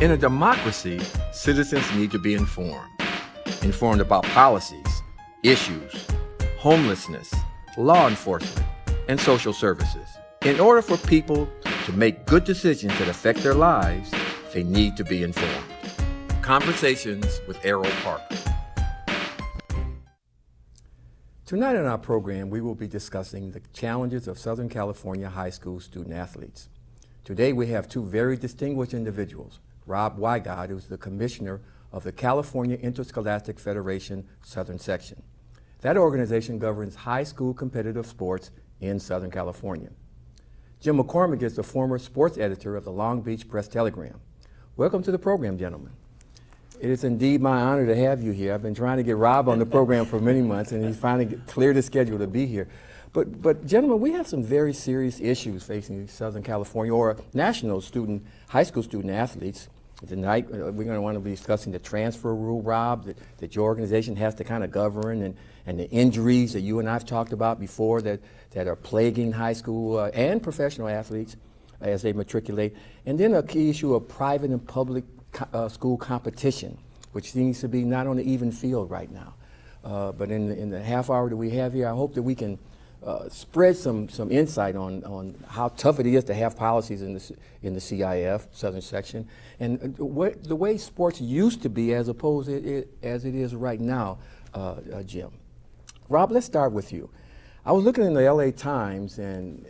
In a democracy, citizens need to be informed. Informed about policies, issues, homelessness, law enforcement, and social services. In order for people to make good decisions that affect their lives, they need to be informed. Conversations with Erroll Parker. Tonight in our program, we will be discussing the challenges of Southern California high school student athletes. Today we have two very distinguished individuals, Rob Wigod, who's the commissioner of the California Interscholastic Federation Southern Section. That organization governs high school competitive sports in Southern California. Jim McCormack is the former sports editor of the Long Beach Press-Telegram. Welcome to the program, gentlemen. It is indeed my honor to have you here. I've been trying to get Rob on the program for many months, and he's finally cleared his schedule to be here. But gentlemen, we have some very serious issues facing Southern California or national high school student athletes. Tonight, we're going to want to be discussing the transfer rule, Rob, that your organization has to kind of govern, and the injuries that you and I have talked about before that are plaguing high school and professional athletes as they matriculate. And then a key issue of private and public school competition, which seems to be not on an even field right now. But in the half hour that we have here, I hope that we can spread some insight on how tough it is to have policies in the CIF, Southern Section, and the way sports used to be as opposed to as it is right now, Jim. Rob, let's start with you. I was looking in the LA Times, and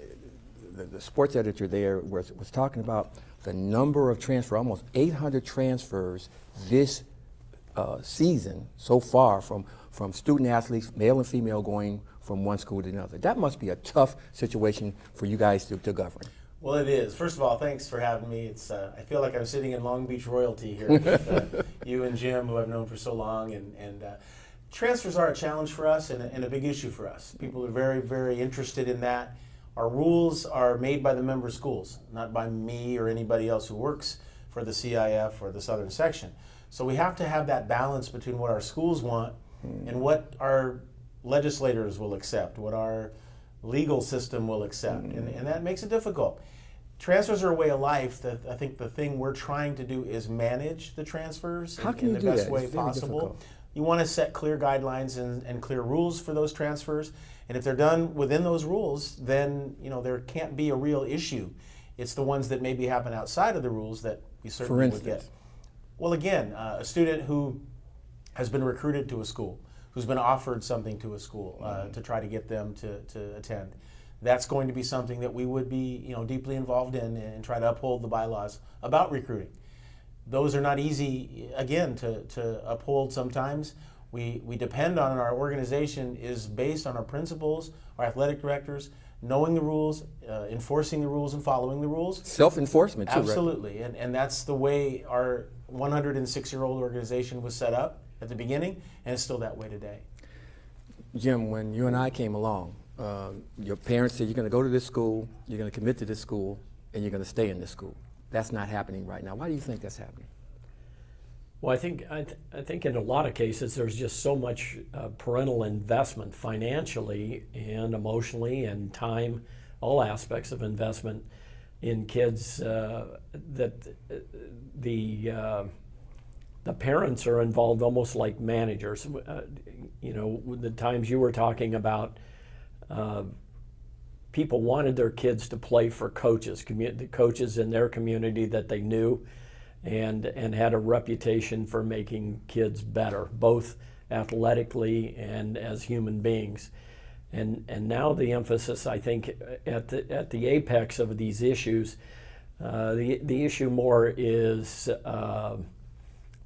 the sports editor there was talking about the number of transfers, almost 800 transfers this season so far from student athletes, male and female, going from one school to another. That must be a tough situation for you guys to govern. Well, it is. First of all, thanks for having me. It's I feel like I'm sitting in Long Beach royalty here with you and Jim, who I've known for so long. And transfers are a challenge for us and a big issue for us. People are very, very interested in that. Our rules are made by the member schools, not by me or anybody else who works for the CIF or the Southern Section. So we have to have that balance between what our schools want and what our legislators will accept, what our legal system will accept, and that makes it difficult. Transfers are a way of life. That I think the thing we're trying to do is manage the transfers in the best way possible. Difficult. You want to set clear guidelines and clear rules for those transfers, and if they're done within those rules, then there can't be a real issue. It's the ones that maybe happen outside of the rules that we certainly would get. Well, again, a student who has been recruited to a school, who's been offered something to a school to try to get them to attend. That's going to be something that we would be deeply involved in and try to uphold the bylaws about recruiting. Those are not easy, again, to uphold sometimes. We depend on, our organization is based on our principals, our athletic directors, knowing the rules, enforcing the rules and following the rules. Self-enforcement too, absolutely, right? And that's the way our 106-year-old organization was set up at the beginning, and it's still that way today. Jim, when you and I came along, your parents said you're going to go to this school, you're going to commit to this school, and you're going to stay in this school. That's not happening right now. Why do you think that's happening? Well, I think in a lot of cases there's just so much parental investment financially and emotionally and time, all aspects of investment in kids that the parents are involved almost like managers. The times you were talking about, people wanted their kids to play for coaches, the coaches in their community that they knew and had a reputation for making kids better, both athletically and as human beings. And now the emphasis, I think, at the apex of these issues, the issue more is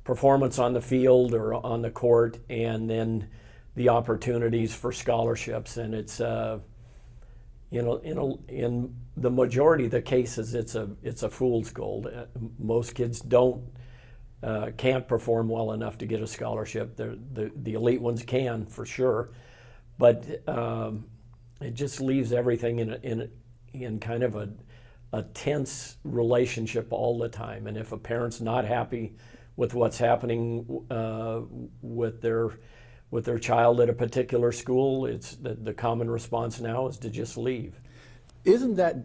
performance on the field or on the court, and then the opportunities for scholarships. And it's in the majority of the cases, it's a fool's gold. Most kids can't perform well enough to get a scholarship. The elite ones can for sure, but it just leaves everything in kind of a tense relationship all the time. And if a parent's not happy with what's happening with their child at a particular school, it's the common response now is to just leave. Isn't that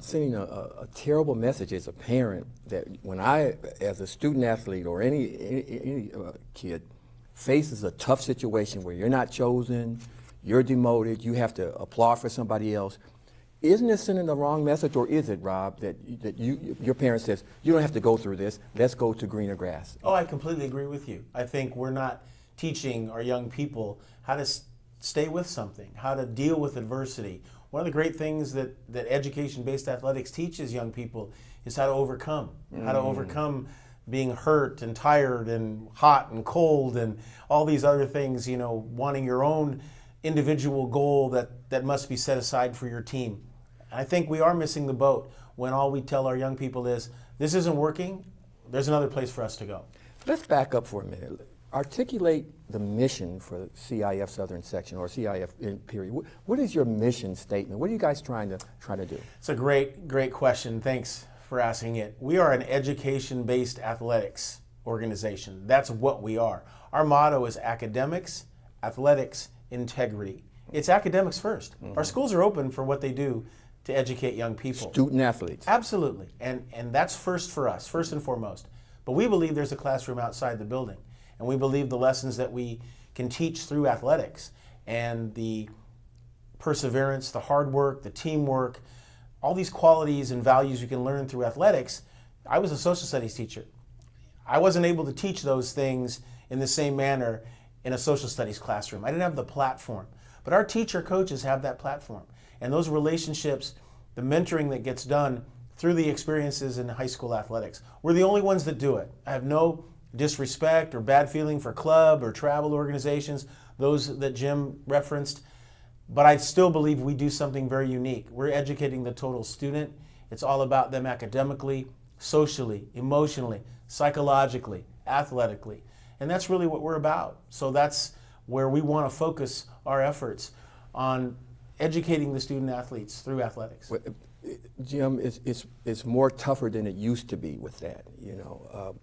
sending a terrible message as a parent that when I, as a student athlete or any kid, faces a tough situation where you're not chosen, you're demoted, you have to applaud for somebody else, isn't it sending the wrong message, or is it, Rob, that your parent says, you don't have to go through this, let's go to greener grass? Oh, I completely agree with you. I think we're not teaching our young people how to stay with something, how to deal with adversity. One of the great things that education-based athletics teaches young people is how to overcome being hurt and tired and hot and cold and all these other things, wanting your own individual goal that must be set aside for your team. I think we are missing the boat when all we tell our young people is, this isn't working, there's another place for us to go. Let's back up for a minute. Articulate the mission for CIF Southern Section or CIF in period. What is your mission statement? What are you guys trying to do? It's a great question. Thanks for asking it. We are an education-based athletics organization. That's what we are. Our motto is academics, athletics, integrity. It's academics first. Mm-hmm. Our schools are open for what they do to educate young people. Student athletes. Absolutely. And that's first for us, first and foremost. But we believe there's a classroom outside the building. And we believe the lessons that we can teach through athletics and the perseverance, the hard work, the teamwork, all these qualities and values you can learn through athletics. I was a social studies teacher. I wasn't able to teach those things in the same manner in a social studies classroom. I didn't have the platform. But our teacher coaches have that platform. And those relationships, the mentoring that gets done through the experiences in high school athletics, we're the only ones that do it. I have no disrespect or bad feeling for club or travel organizations, those that Jim referenced, but I still believe we do something very unique. We're educating the total student. It's all about them academically, socially, emotionally, psychologically, athletically, and that's really what we're about. So that's where we want to focus our efforts on educating the student athletes through athletics. Jim, it's more tougher than it used to be with that,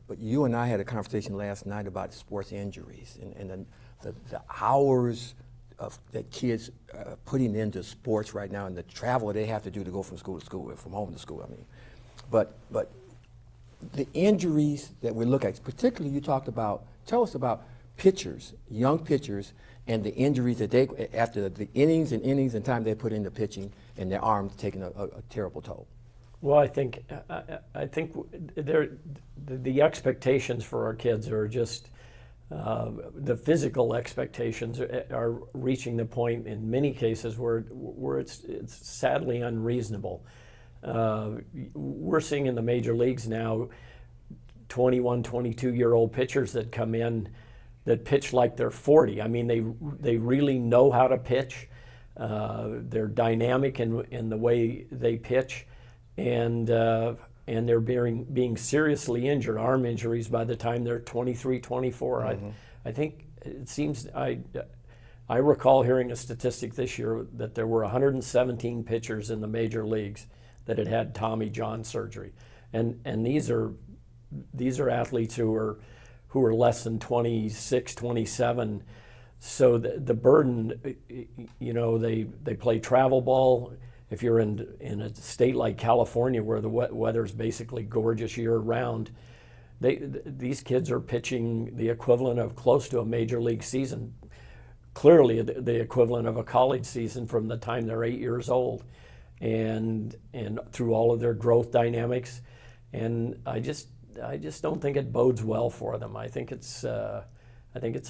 but you and I had a conversation last night about sports injuries and the hours that kids putting into sports right now and the travel they have to do to go from school to school, from home to school, But the injuries that we look at, particularly you talked about, tell us about pitchers, young pitchers, and the injuries that they, after the innings and time they put into pitching, and their arms taking a terrible toll. Well, I think the expectations for our kids are just the physical expectations are reaching the point in many cases where it's sadly unreasonable. We're seeing in the major leagues now 21, 22-year-old pitchers that come in that pitch like they're 40. I mean, they really know how to pitch. They're dynamic in the way they pitch, and they're being seriously injured, arm injuries, by the time they're 23, 24. Mm-hmm. I think it seems, I recall hearing a statistic this year that there were 117 pitchers in the major leagues that had Tommy John surgery, and these are athletes who are less than 26, 27. So the burden, they play travel ball. If you're in a state like California where the weather's basically gorgeous year-round, these kids are pitching the equivalent of close to a major league season, clearly the equivalent of a college season from the time they're 8 years old, and through all of their growth dynamics. And I just don't think it bodes well for them. I think it's a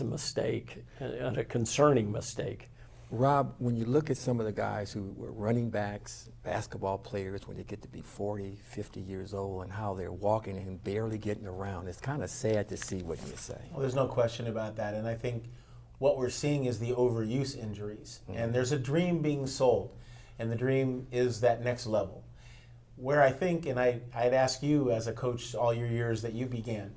mistake, and a concerning mistake. Rob, when you look at some of the guys who were running backs, basketball players, when they get to be 40, 50 years old, and how they're walking and barely getting around, it's kind of sad to see, what you say. Well, there's no question about that, and I think what we're seeing is the overuse injuries. Mm-hmm. And there's a dream being sold, and the dream is that next level. Where I think, and I'd ask you as a coach all your years that you began,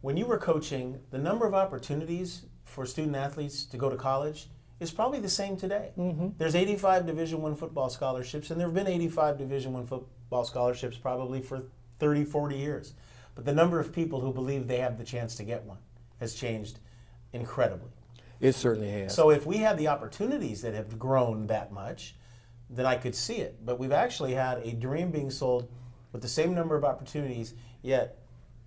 when you were coaching, the number of opportunities for student athletes to go to college is probably the same today. Mm-hmm. There's 85 Division I football scholarships, and there have been 85 Division I football scholarships probably for 30, 40 years. But the number of people who believe they have the chance to get one has changed incredibly. It certainly has. So if we had the opportunities that have grown that much, then I could see it. But we've actually had a dream being sold with the same number of opportunities, yet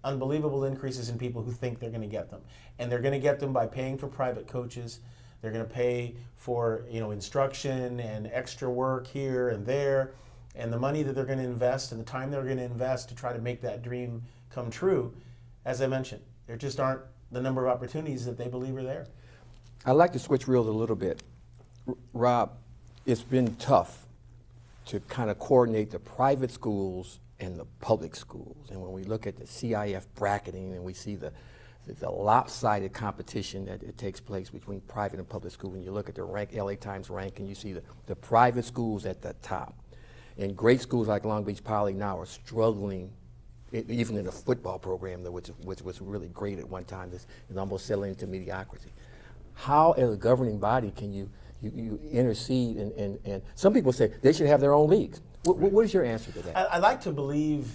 unbelievable increases in people who think they're going to get them. And they're going to get them by paying for private coaches. They're going to pay for instruction and extra work here and there. And the money that they're going to invest and the time they're going to invest to try to make that dream come true, as I mentioned, there just aren't the number of opportunities that they believe are there. I'd like to switch reels a little bit. Rob, it's been tough to kind of coordinate the private schools and the public schools. And when we look at the CIF bracketing and we see the lopsided competition that it takes place between private and public schools, when you look at the LA Times rank and you see the private schools at the top. And great schools like Long Beach Poly now are struggling, even in the football program, which was really great at one time, is almost settling into mediocrity. How, as a governing body, can you intercede? And some people say they should have their own leagues. What is your answer to that? I like to believe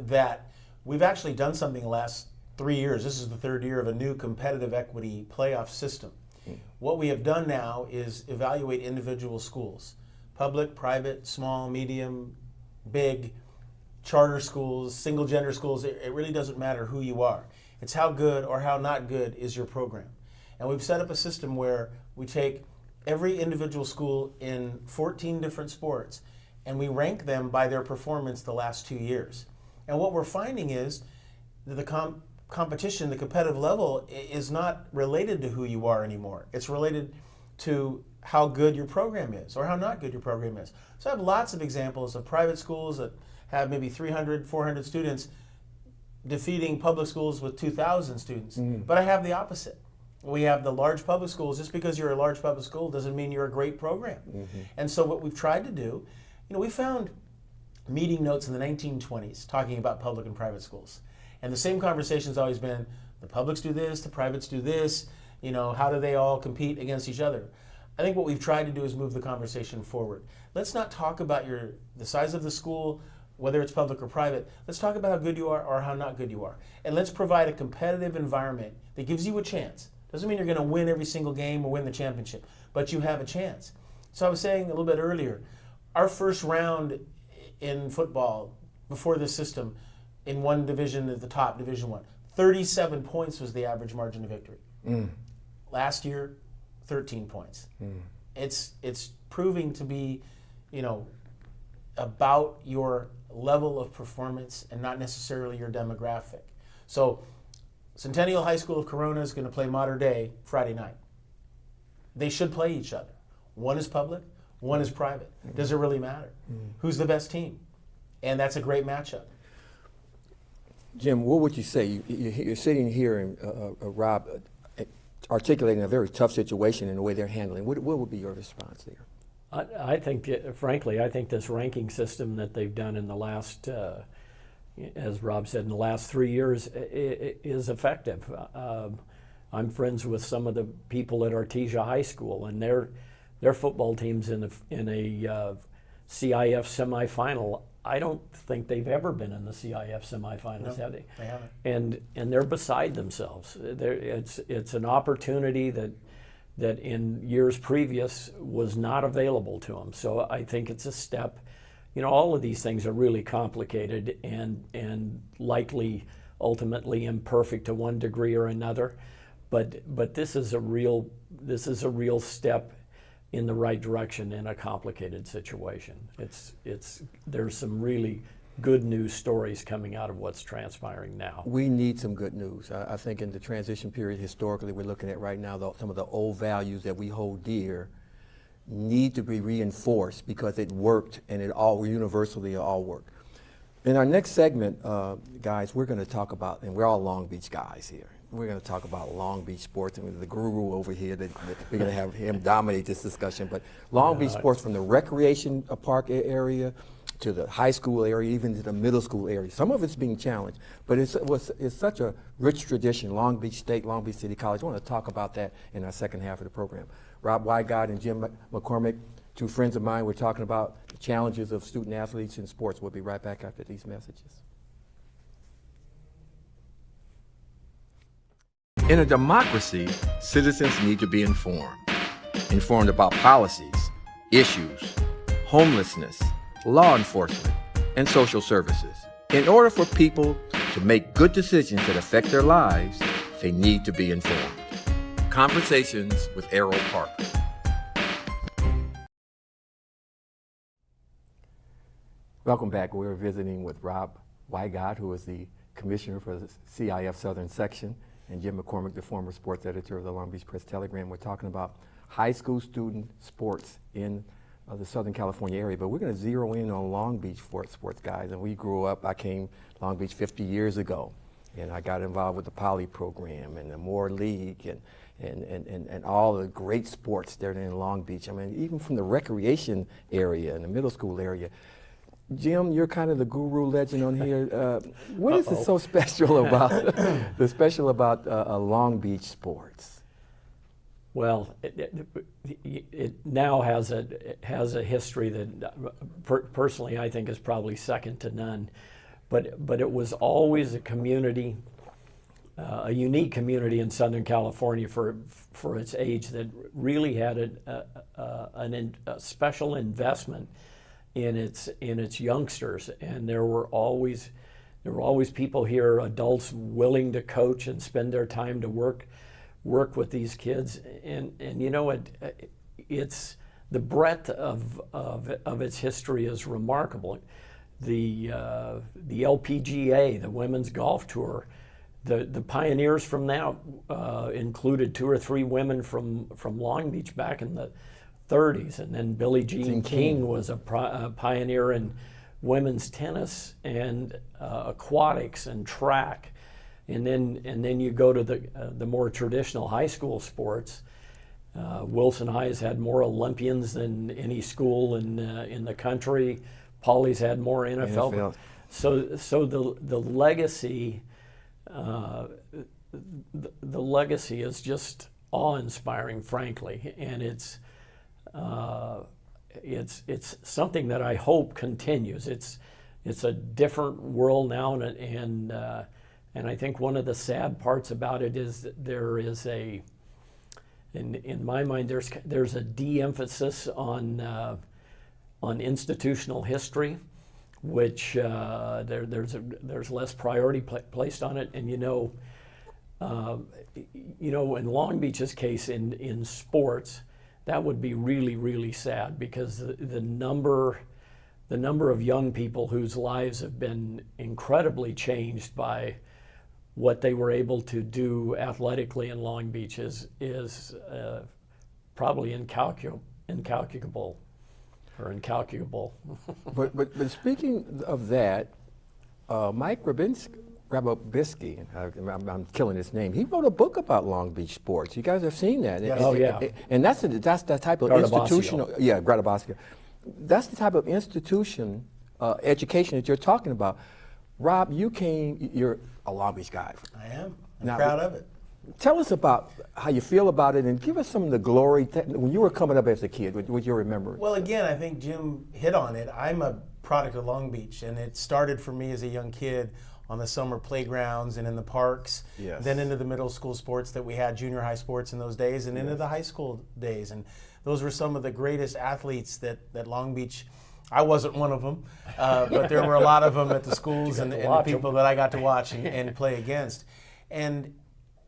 that we've actually done something the last 3 years. This is the third year of a new competitive equity playoff system. What we have done now is evaluate individual schools, public, private, small, medium, big, charter schools, single gender schools. It really doesn't matter who you are. It's how good or how not good is your program. And we've set up a system where we take every individual school in 14 different sports and we rank them by their performance the last 2 years. And what we're finding is that the competition, the competitive level, is not related to who you are anymore. It's related to how good your program is or how not good your program is. So I have lots of examples of private schools that have maybe 300, 400 students defeating public schools with 2,000 students. But I have the opposite. We have the large public schools. Just because you're a large public school doesn't mean you're a great program. And so what we've tried to do, we found meeting notes in the 1920s talking about public and private schools. And the same conversation's always been, the publics do this, the privates do this, how do they all compete against each other? I think what we've tried to do is move the conversation forward. Let's not talk about the size of the school, whether it's public or private. Let's talk about how good you are or how not good you are. And let's provide a competitive environment that gives you a chance. Doesn't mean you're going to win every single game or win the championship, but you have a chance. So I was saying a little bit earlier, our first round in football before this system in one division at the top, Division I, 37 points was the average margin of victory. Last year, 13 points. It's proving to be, about your level of performance and not necessarily your demographic. So Centennial High School of Corona is going to play Mater Dei Friday night. They should play each other. One is public, one is private. Does it really matter? Who's the best team? And that's a great matchup. Jim, what would you say? You're sitting here and Rob articulating a very tough situation in the way they're handling. What would be your response there? I think, frankly, I think this ranking system that they've done in the last, as Rob said, in the last 3 years is effective. I'm friends with some of the people at Artesia High School, and their football team's in a CIF semifinal. I don't think they've ever been in the CIF semifinals, have they? They haven't. And they're beside themselves. It's an opportunity that in years previous was not available to them. So I think it's a step. All of these things are really complicated and likely ultimately imperfect to one degree or another. But this is a real step in the right direction in a complicated situation. There's some really good news stories coming out of what's transpiring now. We need some good news. I think in the transition period, historically, we're looking at right now some of the old values that we hold dear need to be reinforced because it worked and it all universally worked. In our next segment, guys, we're going to talk about, and we're all Long Beach guys here. We're going to talk about Long Beach sports, and the guru over here, we're going to have him dominate this discussion. But Long Beach sports, from the recreation park area to the high school area, even to the middle school area. Some of it's being challenged, but it's such a rich tradition. Long Beach State, Long Beach City College. I want to talk about that in our second half of the program. Rob Wigod and Jim McCormack, two friends of mine, we're talking about the challenges of student athletes in sports. We'll be right back after these messages. In a democracy, citizens need to be informed about policies, issues, homelessness, law enforcement, and social services. In order for people to make good decisions that affect their lives, they need to be informed. Conversations with Erroll Parker. Welcome back. We're visiting with Rob Wigod, who is the commissioner for the CIF Southern Section, and Jim McCormack, the former sports editor of the Long Beach Press-Telegram. We're talking about high school student sports in the Southern California area, but we're going to zero in on Long Beach sports guys. And we grew up, I came Long Beach 50 years ago, and I got involved with the Poly program and the Moore League and all the great sports there in Long Beach. I mean, even from the recreation area and the middle school area. Jim, you're kind of the guru legend on here. What is it so special about Long Beach sports? Well, it now has a history that personally I think is probably second to none. But it was always a community, a unique community in Southern California for its age that really had a special investment in its youngsters, and there were always people here, adults willing to coach and spend their time to work with these kids, and you know it's the breadth of its history is remarkable. The LPGA, the Women's Golf Tour, the pioneers from that included 2 or 3 women from Long Beach back in the 30s, and then Billie Jean King was a pioneer in women's tennis and aquatics and track, and then you go to the more traditional high school sports. Wilson High has had more Olympians than any school in the country. Poly's had more NFL. So the legacy the legacy is just awe-inspiring, frankly, and it's something that I hope continues. It's a different world now, and I think one of the sad parts about it is that there is in my mind, there's a de-emphasis on institutional history, which there's less priority placed on it, and in Long Beach's case in sports, that would be really, really sad, because the number of young people whose lives have been incredibly changed by what they were able to do athletically in Long Beach is probably incalculable. But speaking of that, Mike Grabowski, I'm killing his name. He wrote a book about Long Beach sports. You guys have seen that? Yes. And that's the type of institutional. Yeah, Grabowski. That's the type of institution education that you're talking about. Rob, you're a Long Beach guy. I am. I'm proud of it. Tell us about how you feel about it, and give us some of the glory when you were coming up as a kid. What you remember? Well, again, I think Jim hit on it. I'm a product of Long Beach, and it started for me as a young kid on the summer playgrounds and in the parks. Yes. Then into the middle school sports that we had, junior high sports in those days, and into the high school days. And those were some of the greatest athletes that Long Beach. I wasn't one of them, but there were a lot of them at the schools and the people that I got to watch and play against. And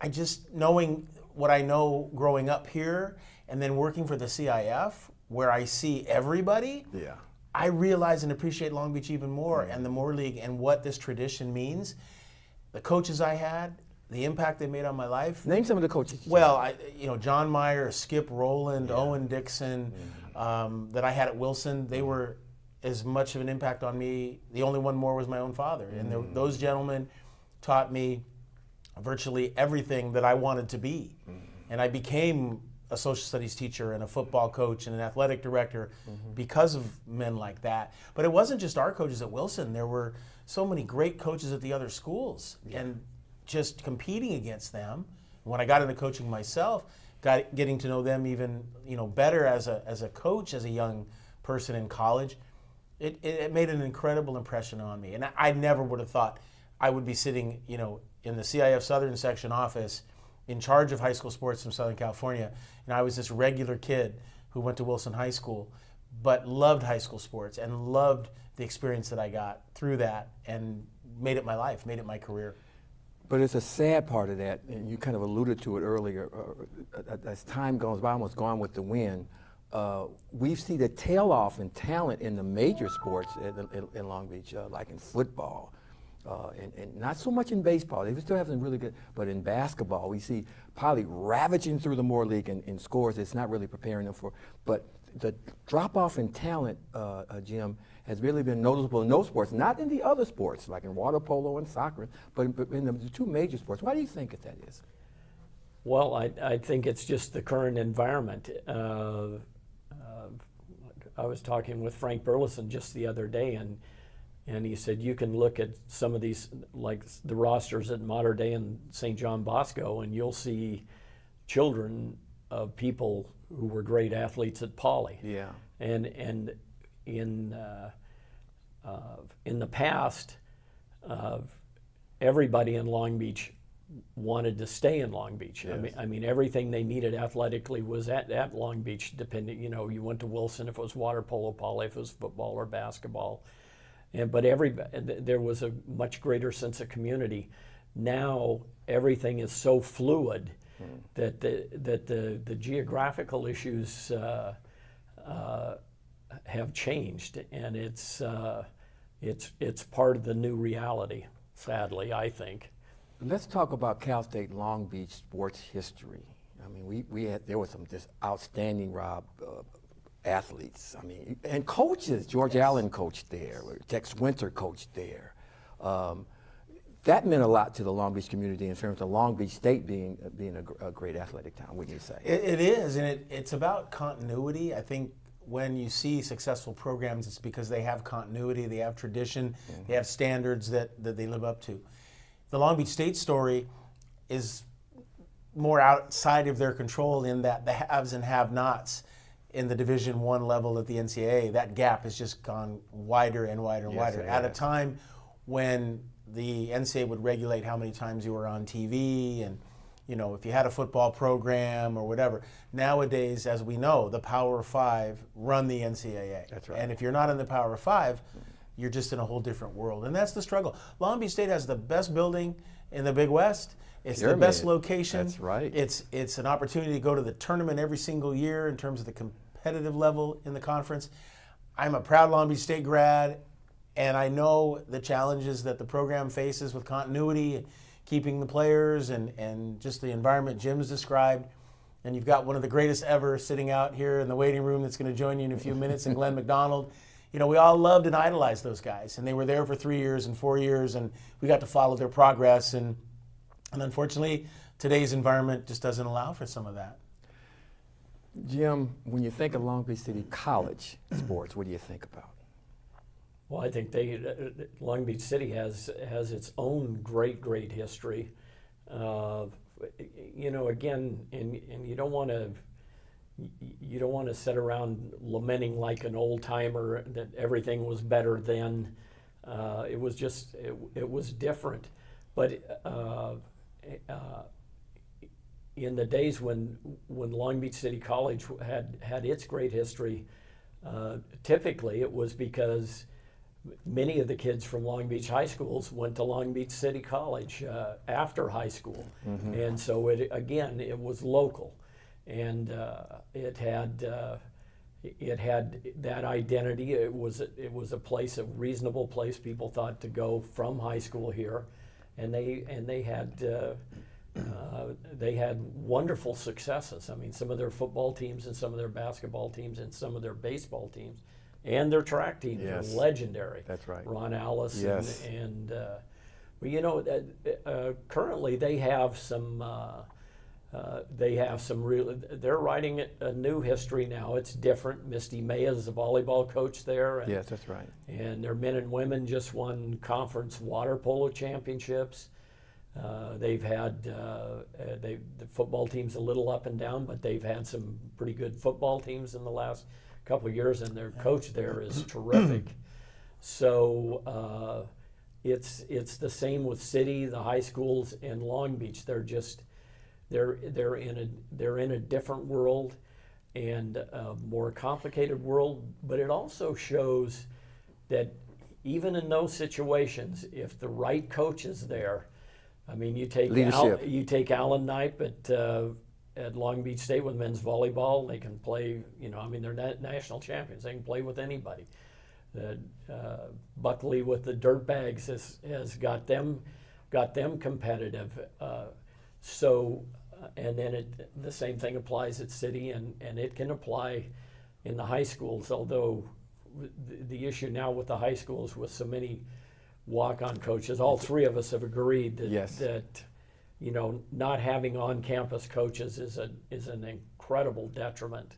I just, knowing what I know growing up here and then working for the CIF, where I see everybody, I realize and appreciate Long Beach even more, and the Moore League, and what this tradition means. The coaches I had, the impact they made on my life. Name some of the coaches. Well, John Meyer, Skip Rowland, Owen Dixon, that I had at Wilson, they were as much of an impact on me. The only one more was my own father. And those gentlemen taught me virtually everything that I wanted to be. And I became a social studies teacher and a football coach and an athletic director because of men like that. But it wasn't just our coaches at Wilson. There were so many great coaches at the other schools, and just competing against them. When I got into coaching myself, getting to know them even better as a coach, as a young person in college, it made an incredible impression on me. And I never would have thought I would be sitting in the CIF Southern Section office in charge of high school sports from Southern California. And I was this regular kid who went to Wilson High School, but loved high school sports and loved the experience that I got through that and made it my life, made it my career. But it's a sad part of that, and you kind of alluded to it earlier. As time goes by, almost Gone with the Wind, we see the tail off in talent in the major sports in Long Beach, like in football, and not so much in baseball. They still have some really good, but in basketball, we see Poly ravaging through the Moore League in scores. It's not really preparing them for, but the drop off in talent, Jim, has really been noticeable in those sports, not in the other sports, like in water polo and soccer, but in the two major sports. Why do you think that is? Well, I think it's just the current environment. I was talking with Frank Burleson just the other day, and he said you can look at some of these, like the rosters at Mater Dei and St. John Bosco, and you'll see children of people who were great athletes at Poly. Yeah. And in the past, everybody in Long Beach wanted to stay in Long Beach. Yes. I mean, everything they needed athletically was at Long Beach. Depending, you went to Wilson if it was water polo, Poly if it was football or basketball, but there was a much greater sense of community. Now everything is so fluid that the geographical issues have changed, and it's part of the new reality. Sadly, I think. Let's talk about Cal State Long Beach sports history. I mean, there were some just outstanding, Rob, athletes. I mean, and coaches. George Allen coached there. Tex Winter coached there. That meant a lot to the Long Beach community in terms of Long Beach State being a great athletic town, wouldn't you say? It is, and it's about continuity. I think when you see successful programs, it's because they have continuity, they have tradition, they have standards that they live up to. The Long Beach State story is more outside of their control in that the haves and have-nots in the Division I level at the NCAA, that gap has just gone wider and wider and wider. At a time when the NCAA would regulate how many times you were on TV and if you had a football program or whatever. Nowadays, as we know, the Power Five run the NCAA. That's right. And if you're not in the Power Five, you're just in a whole different world. And that's the struggle. Long Beach State has the best building in the Big West. It's the best location. That's right. It's an opportunity to go to the tournament every single year in terms of the competitive level in the conference. I'm a proud Long Beach State grad, and I know the challenges that the program faces with continuity, keeping the players, and just the environment Jim's described. And you've got one of the greatest ever sitting out here in the waiting room that's going to join you in a few minutes, and Glenn McDonald. We all loved and idolized those guys, and they were there for 3 years and 4 years, and we got to follow their progress. And unfortunately, today's environment just doesn't allow for some of that. Jim, when you think of Long Beach City College sports, what do you think about? Well, I think Long Beach City has its own great history. Again, and you don't want to sit around lamenting like an old timer that everything was better then. It was different. But in the days when Long Beach City College had its great history, typically it was because many of the kids from Long Beach high schools went to Long Beach City College after high school. Mm-hmm. And so it was local. And it had that identity. It was a place, a reasonable place people thought to go from high school here, and they had wonderful successes. I mean, some of their football teams and some of their basketball teams and some of their baseball teams and their track teams were legendary. That's right. Ron Alice Yes. Currently they have some. They're writing a new history now. It's different. Misty May is the volleyball coach there. Yes, that's right. And their men and women just won conference water polo championships. They've had the football team's a little up and down, but they've had some pretty good football teams in the last couple of years, and their coach there is terrific. So it's the same with City, the high schools, and Long Beach. They're in a different world. and a more complicated world, but it also shows that even in those situations, if the right coach is there, I mean, you take Alan Knipe at Long Beach State with men's volleyball. They can play, I mean, they're national champions. They can play with anybody. Buckley with the Dirtbags has got them competitive. And then the same thing applies at City, and it can apply in the high schools, although the issue now with the high schools with so many walk-on coaches, all three of us have agreed that not having on-campus coaches is an incredible detriment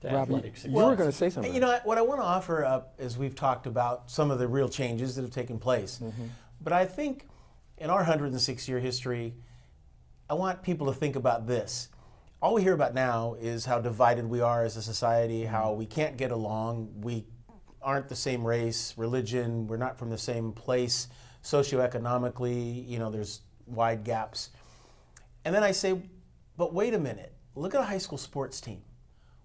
to athletic success. You were going to say something. You know what I want to offer up is we've talked about some of the real changes that have taken place. But I think in our 106-year history, I want people to think about this. All we hear about now is how divided we are as a society, how we can't get along, we aren't the same race, religion, we're not from the same place, socioeconomically, there's wide gaps. And then I say, but wait a minute, look at a high school sports team.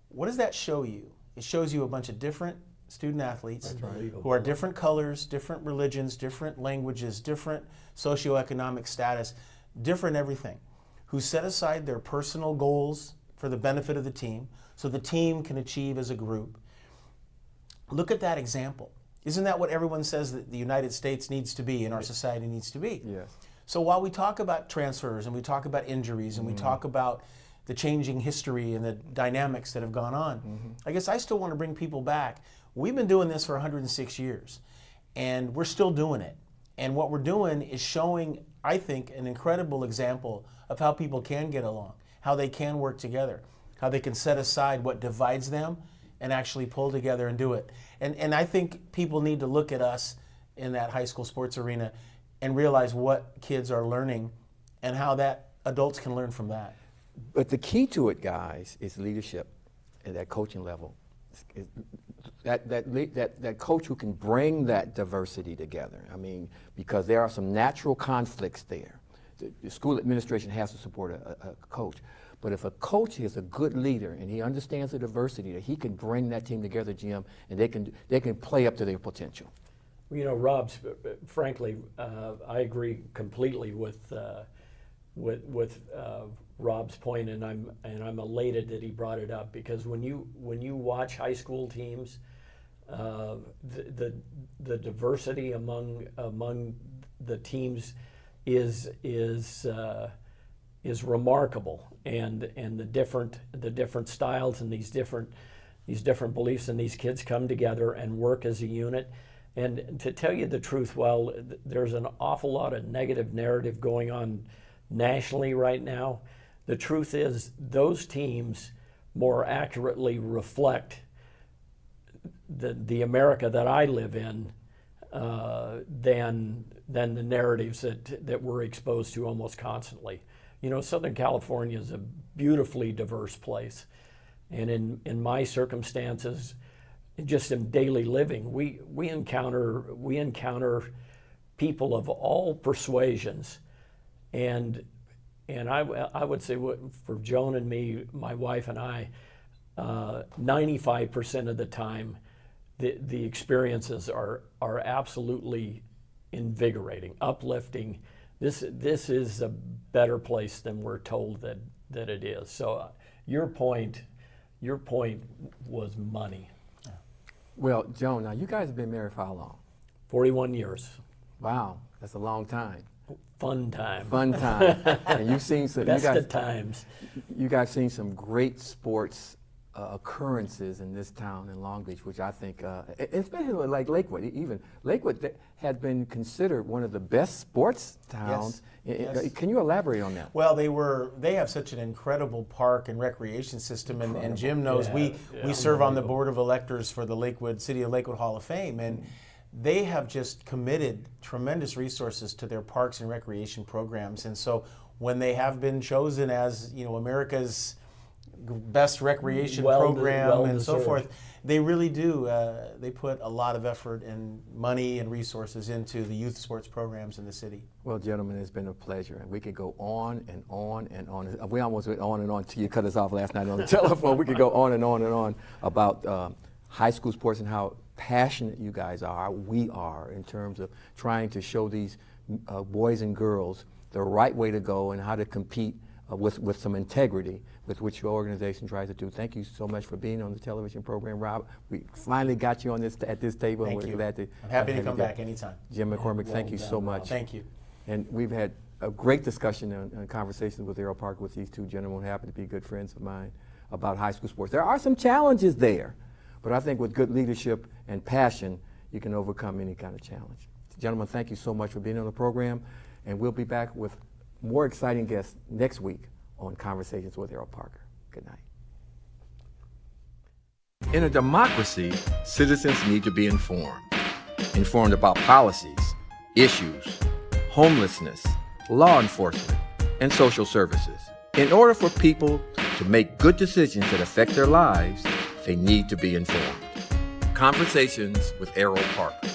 What does that show you? It shows you a bunch of different student athletes who are different colors, different religions, different languages, different socioeconomic status, different everything, who set aside their personal goals for the benefit of the team so the team can achieve as a group. Look at that example. Isn't that what everyone says that the United States needs to be and our society needs to be? Yes. So while we talk about transfers and we talk about injuries and we talk about the changing history and the dynamics that have gone on, I guess I still want to bring people back. We've been doing this for 106 years, and we're still doing it. And what we're doing is showing, I think, an incredible example of how people can get along, how they can work together, how they can set aside what divides them and actually pull together and do it. And I think people need to look at us in that high school sports arena and realize what kids are learning and how that adults can learn from that. But the key to it, guys, is leadership at that coaching level. That coach who can bring that diversity together. I mean, because there are some natural conflicts there. The school administration has to support a coach. But if a coach is a good leader and he understands the diversity, that he can bring that team together, Jim, and they can play up to their potential. Rob, frankly, I agree completely with Rob's point, and I'm elated that he brought it up, because when you watch high school teams, the diversity among the teams is remarkable, and the different styles and these different beliefs, and these kids come together and work as a unit. And to tell you the truth, while there's an awful lot of negative narrative going on nationally right now, the truth is those teams more accurately reflect the America that I live in than the narratives that we're exposed to almost constantly. Southern California is a beautifully diverse place, and in my circumstances, just in daily living, we encounter people of all persuasions, and I would say for Joan and me, my wife and I, 95% of the time, the experiences are absolutely invigorating, uplifting. This is a better place than we're told that it is. So your point was money. Well, Joan, now you guys have been married for how long? 41 years. Wow, that's a long time. Fun time. Fun time. And you've seen some Best of times. You guys seen some great sports occurrences in this town in Long Beach, which I think, especially like Lakewood. Even Lakewood had been considered one of the best sports towns. Yes. Can you elaborate on that? Well, they have such an incredible park and recreation system, and Jim knows we serve on the board of electors for the City of Lakewood Hall of Fame, and they have just committed tremendous resources to their parks and recreation programs. And so when they have been chosen as America's best recreation program and so forth. They really do. They put a lot of effort and money and resources into the youth sports programs in the city. Well, gentlemen, it's been a pleasure. And we could go on and on and on. We almost went on and on till you cut us off last night on the telephone. We could go on and on and on about high school sports and how passionate you guys are, we are, in terms of trying to show these boys and girls the right way to go and how to compete with some integrity, with which your organization tries to do. Thank you so much for being on the television program, Rob. We finally got you on at this table. Thank and you. We're glad to I'm happy to come back anytime. Jim McCormack, thank you so much. Thank you. And we've had a great discussion and conversations with Erroll Park with these two gentlemen who happen to be good friends of mine about high school sports. There are some challenges there, but I think with good leadership and passion, you can overcome any kind of challenge. Gentlemen, thank you so much for being on the program, and we'll be back with more exciting guests next week on Conversations with Erroll Parker. Good night. In a democracy, citizens need to be informed. Informed about policies, issues, homelessness, law enforcement, and social services. In order for people to make good decisions that affect their lives, they need to be informed. Conversations with Erroll Parker.